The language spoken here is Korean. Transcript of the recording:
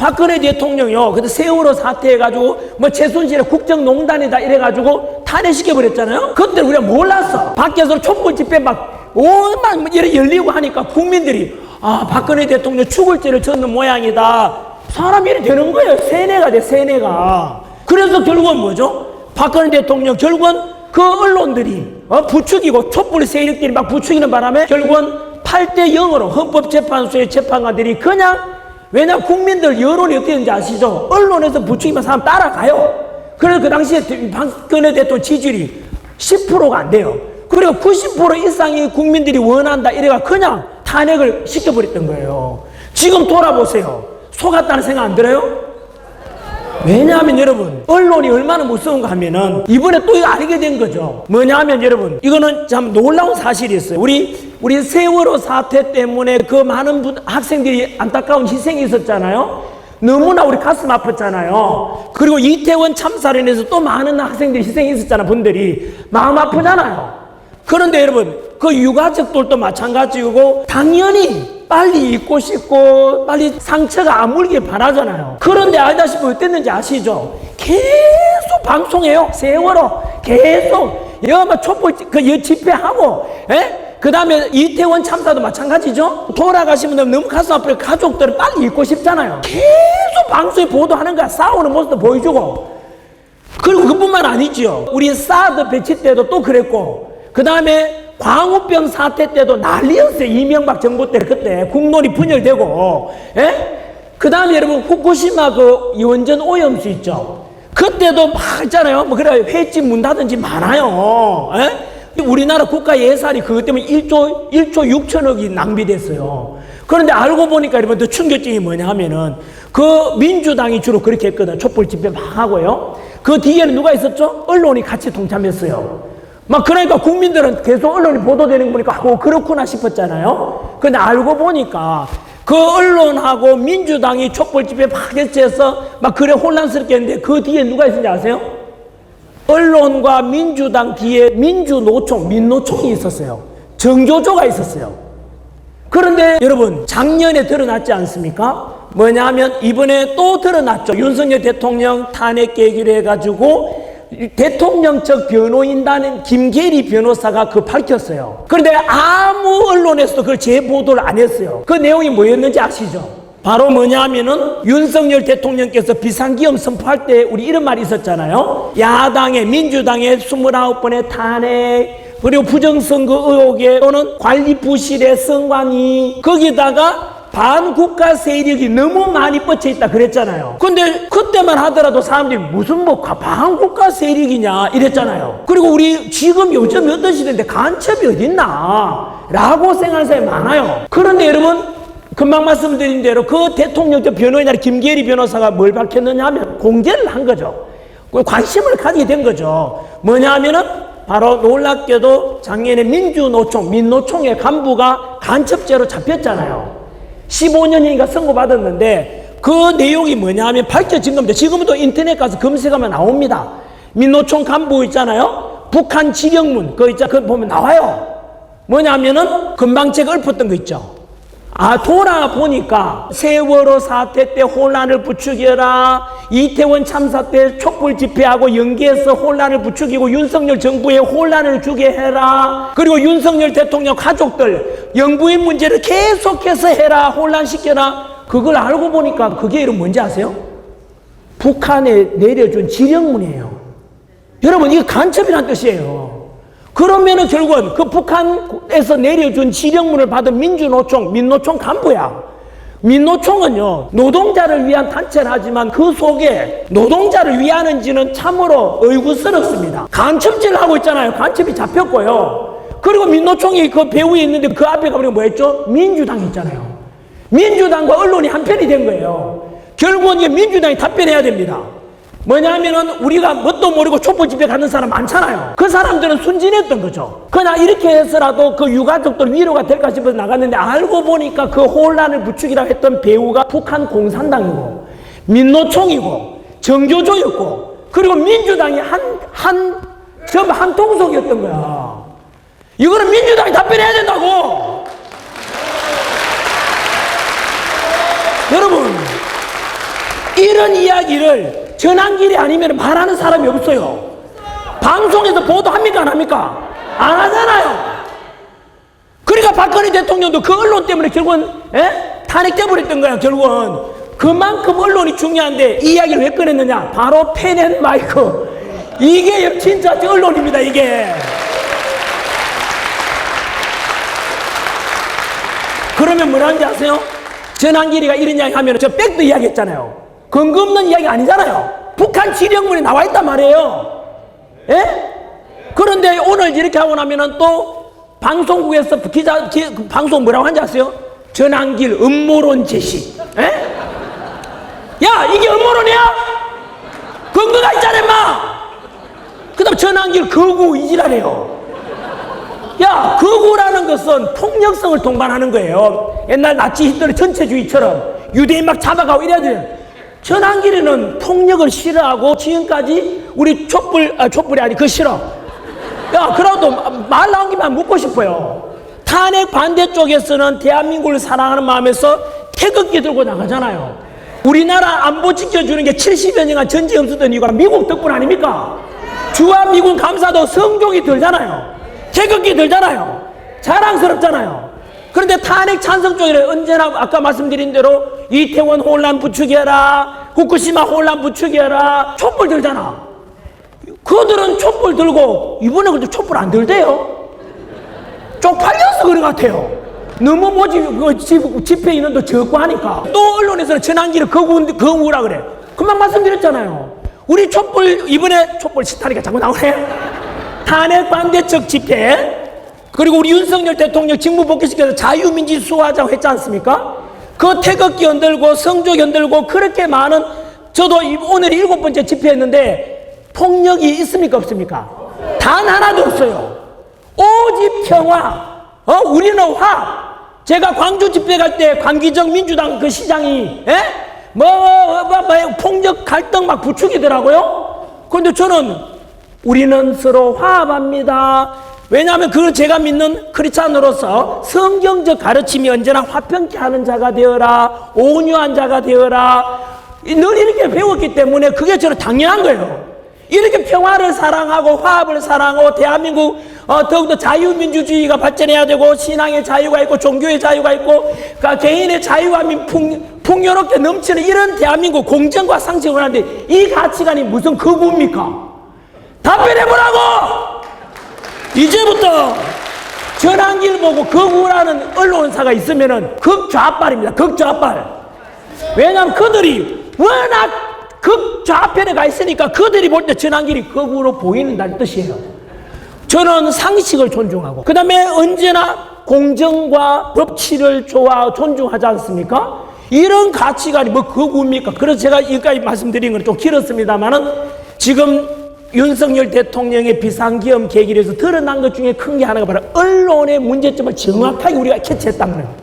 박근혜 대통령이요. 근데 세월호 사태해가지고 뭐 최순실의 국정농단이다 이래가지고 탄핵시켜버렸잖아요. 그때 우리가 몰랐어. 밖에서 촛불 집회 막 오만 이렇게 열리고 하니까 국민들이 아 박근혜 대통령 죽을 죄를 졌는 모양이다. 사람이 이렇게 되는 거예요. 세뇌가 돼 세뇌가. 그래서 결국은 뭐죠? 박근혜 대통령 결국은 그 언론들이 부추기고 촛불 세력들이 막 부추기는 바람에 결국은 8대 0으로 헌법재판소의 재판관들이 그냥 왜냐하면 국민들 여론이 어땠는지 아시죠? 언론에서 부추기면 사람 따라가요. 그래서 그 당시에 박근혜 대통령 지지율이 10%가 안 돼요. 그리고 90% 이상의 국민들이 원한다 이래가 그냥 탄핵을 시켜버렸던 거예요. 지금 돌아보세요. 속았다는 생각 안 들어요? 왜냐하면 여러분 언론이 얼마나 무서운가 하면은 이번에 또 이거 알게 된 거죠. 뭐냐 하면 여러분 이거는 참 놀라운 사실이 있어요. 우리 세월호 사태 때문에 그 많은 학생들이 안타까운 희생이 있었잖아요. 너무나 우리 가슴 아팠잖아요. 그리고 이태원 참사로 인해서 또 많은 학생들이 희생이 있었잖아요. 분들이 마음 아프잖아요. 그런데 여러분 그 유가족들도 마찬가지고 당연히 빨리 잊고 싶고 빨리 상처가 안 물길 바라잖아요. 그런데 알다시피 어땠는지 아시죠? 계속 방송해요. 세월호 계속 여마 촛불 그 집회하고 그 다음에 이태원 참사도 마찬가지죠. 돌아가신 분들 너무 가슴 아프니까 가족들은 빨리 잊고 싶잖아요. 계속 방송에 보도하는 거야. 싸우는 모습도 보여주고. 그리고 그뿐만 아니죠. 우리 사드 배치 때도 또 그랬고 그 다음에 광우병 사태 때도 난리였어요. 이명박 정부 때 그때 국론이 분열되고 그 다음에 여러분 후쿠시마 그 원전 오염수 있죠. 그때도 막 있잖아요. 뭐 그래 횟집 문 닫은지 많아요. 우리나라 국가 예산이 그것 때문에 1조 6천억이 낭비됐어요. 그런데 알고 보니까 여러분 더 충격적인 게 뭐냐 하면은 그 민주당이 주로 그렇게 했거든. 촛불 집회 막 하고요. 그 뒤에는 누가 있었죠? 언론이 같이 동참했어요. 막 그러니까 국민들은 계속 언론이 보도되는 거 보니까 그렇구나 싶었잖아요. 근데 알고 보니까 그 언론하고 민주당이 촛불 집회 막 해체해서 막 그래 혼란스럽게 했는데 그 뒤에 누가 있었는지 아세요? 언론과 민주당 뒤에 민주노총, 민노총이 있었어요. 정조조가 있었어요. 그런데 여러분 작년에 드러났지 않습니까? 뭐냐 하면 이번에 또 드러났죠. 윤석열 대통령 탄핵 계기로 해가지고 대통령 측 변호인단은 김계리 변호사가 그 밝혔어요. 그런데 아무 언론에서도 그걸 재보도를 안 했어요. 그 내용이 뭐였는지 아시죠? 바로 뭐냐 하면은 윤석열 대통령께서 비상기업 선포할 때 우리 이런 말이 있었잖아요. 야당의 민주당의 29번의 탄핵 그리고 부정선거 의혹에 또는 관리 부실의 선관위 거기다가 반국가 세력이 너무 많이 뻗쳐 있다 그랬잖아요. 근데 그때만 하더라도 사람들이 무슨 뭐 반국가 세력이냐 이랬잖아요. 그리고 우리 지금 요즘 어떤 시대인데 간첩이 어딨나 라고 생각하는 사람이 많아요. 그런데 여러분 금방 말씀드린 대로 그 대통령 변호인이나 김계리 변호사가 뭘 밝혔느냐 하면 공개를 한 거죠. 관심을 가지게 된 거죠. 뭐냐 하면은 바로 놀랍게도 작년에 민주노총, 민노총의 간부가 간첩죄로 잡혔잖아요. 15년이니까 선고받았는데 그 내용이 뭐냐 하면 밝혀진 겁니다. 지금도 인터넷 가서 검색하면 나옵니다. 민노총 간부 있잖아요. 북한 지령문 그거 보면 나와요. 뭐냐 하면은 금방 제가 읊었던 거 있죠. 돌아보니까 세월호 사태 때 혼란을 부추겨라. 이태원 참사 때 촛불 집회하고 연계해서 혼란을 부추기고 윤석열 정부에 혼란을 주게 해라. 그리고 윤석열 대통령 가족들 영부인 문제를 계속해서 해라. 혼란시켜라. 그걸 알고 보니까 그게 이름 뭔지 아세요? 북한에 내려준 지령문이에요. 여러분 이게 간첩이란 뜻이에요. 그러면은 결국은 그 북한에서 내려준 지령문을 받은 민주노총, 민노총 간부야. 민노총은요, 노동자를 위한 단체를 하지만 그 속에 노동자를 위하는지는 참으로 의구스럽습니다. 간첩질을 하고 있잖아요. 간첩이 잡혔고요. 그리고 민노총이 그 배후에 있는데 그 앞에 가보니까 뭐 했죠? 민주당이 있잖아요. 민주당과 언론이 한편이 된 거예요. 결국은 이게 민주당이 답변해야 됩니다. 뭐냐면은 우리가 뭣도 모르고 촛불 집회 가는 사람 많잖아요. 그 사람들은 순진했던 거죠. 그러나 이렇게 해서라도 그 유가족들 위로가 될까 싶어서 나갔는데 알고 보니까 그 혼란을 부추기라고 했던 배우가 북한 공산당이고 민노총이고 정교조였고 그리고 민주당이 한 통속이었던 거야. 이거는 민주당이 답변해야 된다고. 여러분 이런 이야기를 전환길이 아니면 말하는 사람이 없어요. 방송에서 보도합니까 안 합니까? 안 하잖아요. 그러니까 박근혜 대통령도 그 언론 때문에 결국은 탄핵돼 버렸던 거야. 결국은 그만큼 언론이 중요한데 이 이야기를 왜 꺼냈느냐? 바로 펜 마이크. 이게 진짜 언론입니다. 이게. 그러면 뭐라는지 아세요? 전환길이가 이런 이야기 하면 저 백도 이야기 했잖아요. 근거 없는 이야기 아니잖아요. 북한 지령문에 나와 있단 말이에요. 예? 그런데 오늘 이렇게 하고 나면은 또 방송국에서 방송 뭐라고 하는지 아세요? 전환길 음모론 제시. 예? 야, 이게 음모론이야? 근거가 있잖아, 임마! 그 다음 전환길 거구 이지랄이에요. 야, 거구라는 것은 폭력성을 동반하는 거예요. 옛날 나치 히틀러 전체주의처럼 유대인 막 잡아가고 이래야 돼요. 전환길이는 폭력을 싫어하고 지금까지 우리 촛불이 아니 그 싫어. 야, 그래도 말 나온 김에 묻고 싶어요. 탄핵 반대쪽에서는 대한민국을 사랑하는 마음에서 태극기 들고 나가잖아요. 우리나라 안보 지켜주는 게 70여 년간 전쟁 없었던 이유가 미국 덕분 아닙니까? 주한미군 감사도 성종이 들잖아요. 태극기 들잖아요. 자랑스럽잖아요. 그런데 탄핵 찬성 쪽에는 언제나 아까 말씀드린 대로 이태원 혼란 부추겨라, 후쿠시마 혼란 부추겨라, 촛불 들잖아. 그들은 촛불 들고 이번에 그래도 촛불 안 들대요. 쪽팔려서 그런 것 같아요. 너무 집회 인원도 적고 하니까. 또 언론에서는 전환기를 거구라 그래. 금방 말씀드렸잖아요. 우리 촛불 이번에 촛불 싫다니까 자꾸 나오네. 탄핵 반대적 집회, 그리고 우리 윤석열 대통령 직무 복귀시켜서 자유민주 수호하자고 했지 않습니까? 그 태극기 흔들고 성조 흔들고 그렇게 많은, 저도 오늘 7번째 집회했는데 폭력이 있습니까 없습니까? 단 하나도 없어요. 오직 평화. 우리는 화. 제가 광주 집회 갈 때 광기정 민주당 그 시장이 폭력 갈등 막 부추기더라고요. 그런데 저는 우리는 서로 화합합니다. 왜냐하면 그걸 제가 믿는 크리스찬으로서 성경적 가르침이 언제나 화평케 하는 자가 되어라, 온유한 자가 되어라, 늘 이렇게 배웠기 때문에 그게 저는 당연한 거예요. 이렇게 평화를 사랑하고 화합을 사랑하고 대한민국 더욱더 자유민주주의가 발전해야 되고 신앙의 자유가 있고 종교의 자유가 있고 개인의 자유와 풍요롭게 넘치는 이런 대한민국 공정과 상식을 하는데 이 가치관이 무슨 거구입니까? 답변해보라고! 이제부터 전환길 보고 거구라는 언론사가 있으면은 극좌빨입니다. 극좌빨. 왜냐하면 그들이 워낙 극좌편에 가 있으니까 그들이 볼 때 전환길이 거구로 보이는다는 뜻이에요. 저는 상식을 존중하고 그 다음에 언제나 공정과 법치를 존중하지 않습니까? 이런 가치관이 뭐 거구입니까? 그래서 제가 여기까지 말씀드린 건 좀 길었습니다만은 지금 윤석열 대통령의 비상기업 계기로 해서 드러난 것 중에 큰 게 하나가 바로 언론의 문제점을 정확하게 우리가 캐치했다는 거예요.